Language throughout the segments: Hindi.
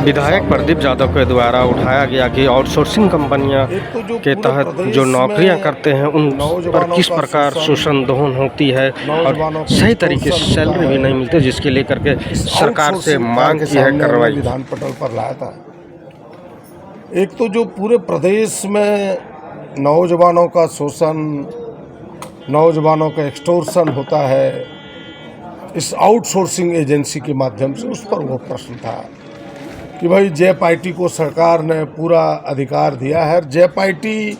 विधायक प्रदीप यादव के द्वारा उठाया गया कि आउटसोर्सिंग कंपनियां के तहत जो नौकरियां करते हैं उन पर किस प्रकार शोषण दोहन होती है और सही तरीके से सैलरी भी नहीं मिलती, जिसके लेकर के सरकार से मांग की है कार्रवाई। विधान पटल पर लाया था। एक तो जो पूरे प्रदेश में नौजवानों का शोषण, नौजवानों का एक्सटोर्शन होता है इस आउटसोर्सिंग एजेंसी के माध्यम से, उस पर वो प्रश्न था कि भाई जेपीआईटी को सरकार ने पूरा अधिकार दिया है। जेपीआईटी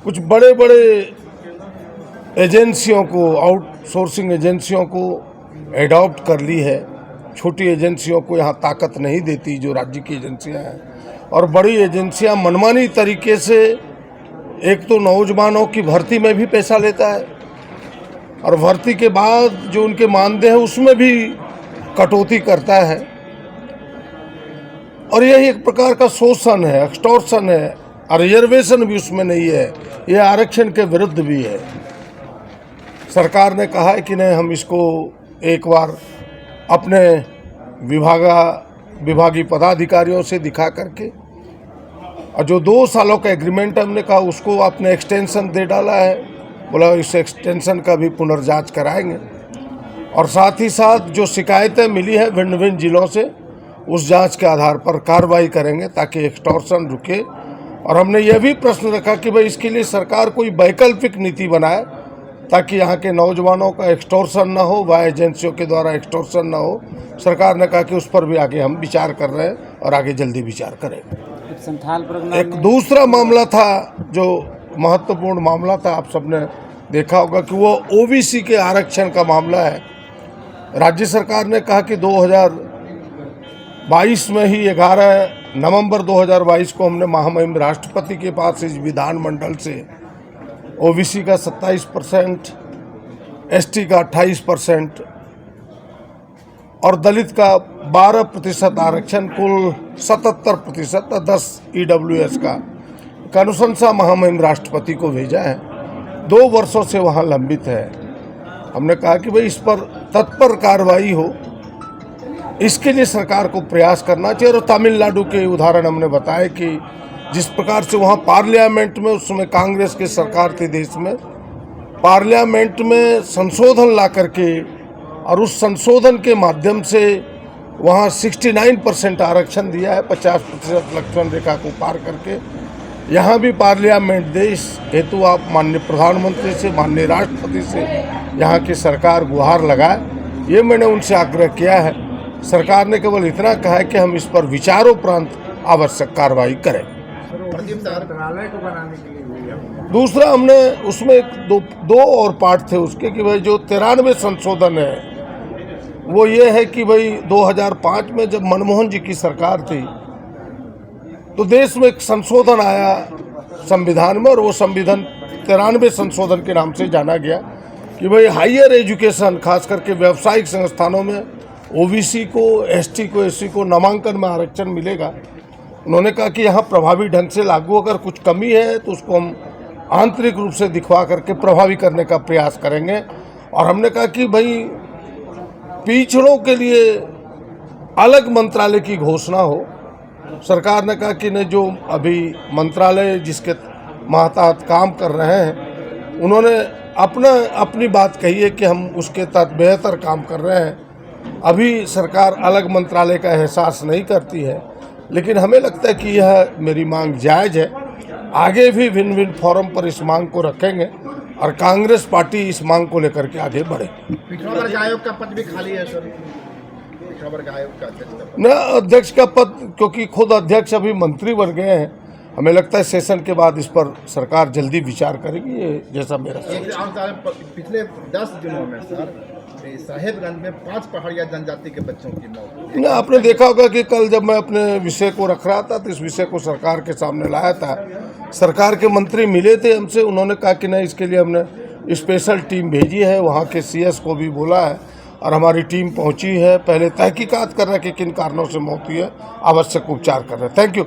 कुछ बड़े बड़े एजेंसियों को, आउटसोर्सिंग एजेंसियों को एडॉप्ट कर ली है। छोटी एजेंसियों को यहाँ ताकत नहीं देती जो राज्य की एजेंसियाँ हैं, और बड़ी एजेंसियाँ मनमानी तरीके से एक तो नौजवानों की भर्ती में भी पैसा लेता है और भर्ती के बाद जो उनके मानदेय है उसमें भी कटौती करता है, और यही एक प्रकार का शोषण है, एक्सटॉर्शन है, और रिजर्वेशन भी उसमें नहीं है, ये आरक्षण के विरुद्ध भी है। सरकार ने कहा है कि नहीं, हम इसको एक बार अपने विभागीय पदाधिकारियों से दिखा करके, और जो 2 सालों का एग्रीमेंट हमने कहा उसको आपने एक्सटेंशन दे डाला है, बोला इस एक्सटेंशन का भी पुनर्जांच कराएंगे, और साथ ही साथ जो शिकायतें मिली हैं भिन्न भिन्न जिलों से उस जांच के आधार पर कार्रवाई करेंगे ताकि एक्सटॉर्शन रुके। और हमने यह भी प्रश्न रखा कि भाई इसके लिए सरकार कोई वैकल्पिक नीति बनाए ताकि यहाँ के नौजवानों का एक्सटॉर्शन ना हो, वह एजेंसियों के द्वारा एक्सटॉर्शन ना हो। सरकार ने कहा कि उस पर भी आगे हम विचार कर रहे हैं और आगे जल्दी विचार करेंगे। एक दूसरा मामला था जो महत्वपूर्ण मामला था, आप सबने देखा होगा कि वो ओबीसी के आरक्षण का मामला है। राज्य सरकार ने कहा कि 2022 में ही 11 नवंबर 2022 को हमने महामहिम राष्ट्रपति के पास इस विधानमंडल से ओबीसी का 27%, एसटी का 28% और दलित का 12% आरक्षण, कुल 77% 10 ईडब्ल्यूएस का अनुशंसा महामहिम राष्ट्रपति को भेजा है। 2 वर्षों से वहाँ लंबित है। हमने कहा कि भाई इस पर तत्पर कार्रवाई हो, इसके लिए सरकार को प्रयास करना चाहिए। और तमिलनाडु के उदाहरण हमने बताए कि जिस प्रकार से वहाँ पार्लियामेंट में, उस समय कांग्रेस की सरकार थी देश में, पार्लियामेंट में संशोधन ला करके और उस संशोधन के माध्यम से वहाँ 69% आरक्षण दिया है, 50% लक्ष्मण रेखा को पार करके। यहाँ भी पार्लियामेंट दे, इस हेतु आप माननीय प्रधानमंत्री से, माननीय राष्ट्रपति से यहाँ की सरकार गुहार लगाए, ये मैंने उनसे आग्रह किया है। सरकार ने केवल इतना कहा है कि हम इस पर विचारोपरांत आवश्यक कार्रवाई करें। दूसरा हमने उसमें दो और पार्ट थे उसके कि भाई जो 93 संशोधन है वो ये है कि भाई 2005 में जब मनमोहन जी की सरकार थी तो देश में एक संशोधन आया संविधान में, और वो संविधान 93 संशोधन के नाम से जाना गया कि भाई हायर एजुकेशन, खास करके व्यावसायिक संस्थानों में ओबीसी को, एसटी को, एससी को नामांकन में आरक्षण मिलेगा। उन्होंने कहा कि यहाँ प्रभावी ढंग से लागू, अगर कुछ कमी है तो उसको हम आंतरिक रूप से दिखवा करके प्रभावी करने का प्रयास करेंगे। और हमने कहा कि भाई पिछड़ों के लिए अलग मंत्रालय की घोषणा हो। सरकार ने कहा कि नहीं, जो अभी मंत्रालय जिसके मातहत काम कर रहे हैं उन्होंने अपनी बात कही है कि हम उसके तहत बेहतर काम कर रहे हैं। अभी सरकार अलग मंत्रालय का एहसास नहीं करती है, लेकिन हमें लगता है कि यह मेरी मांग जायज़ है। आगे भी भिन्न भिन्न फोरम पर इस मांग को रखेंगे और कांग्रेस पार्टी इस मांग को लेकर के आगे बढ़े। पिछड़ा वर्ग आयोग का पद भी खाली है सर, पिछड़ा वर्ग आयोग का न अध्यक्ष का पद, क्योंकि खुद अध्यक्ष अभी मंत्री बन गए हैं। हमें लगता है सेशन के बाद इस पर सरकार जल्दी विचार करेगी, ये जैसा मेरा पिछले 10 दिनों में सर साहेबगंज में 5 पहाड़िया जनजाति के बच्चों की मौत। ना आपने देखा होगा कि कल जब मैं अपने विषय को रख रहा था तो इस विषय को सरकार के सामने लाया था। सरकार के मंत्री मिले थे हमसे, उन्होंने कहा कि नहीं, इसके लिए हमने स्पेशल टीम भेजी है, वहाँ के सीएस को भी बोला है और हमारी टीम पहुँची है। पहले तहकीकात कर रहे हैं कि किन कारणों से मौत हुई है, आवश्यक उपचार कर रहे हैं। Thank you.